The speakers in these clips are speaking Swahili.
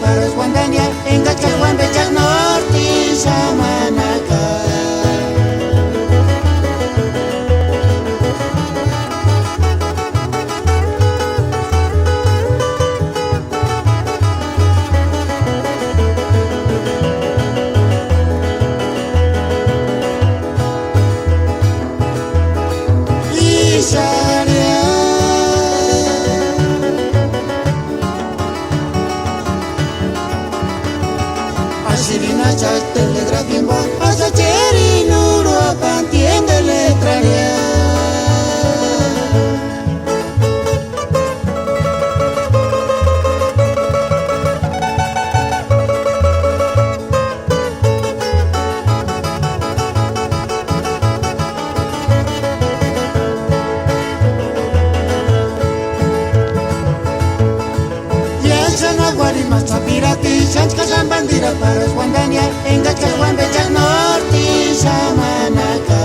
paros Guandania, engachas Guambechas Norte, Samanaca. Sirina chas telegrafía en voz, pasa cheri nuro a pantien de letraria. Pirati, Sanchkas and Bandira, Paros Guandania, Engachas Guambechas Norte, Samanaca.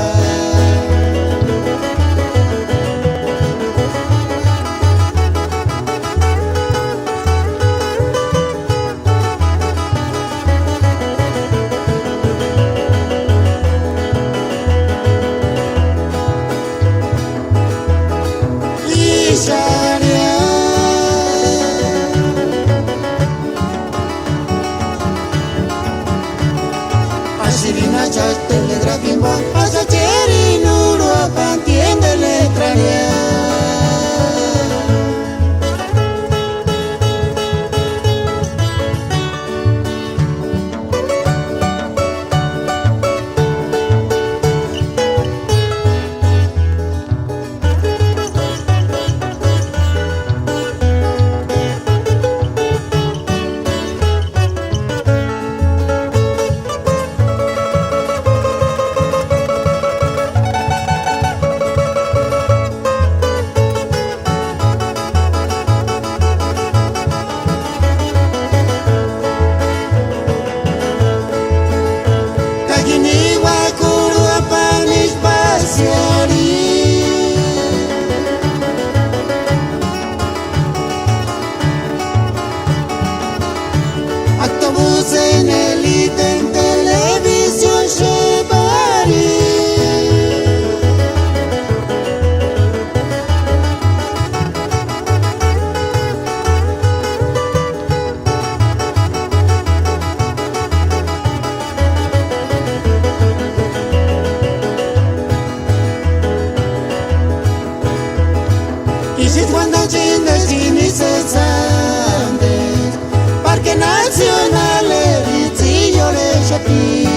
Sirina chas telegrafía en voz, pasa cheri nuro a pantien de letraria. En élite en televisión se parí. Y si cuando chindes cine se sande, Parque Nacional, Eritz y Llore Shapir.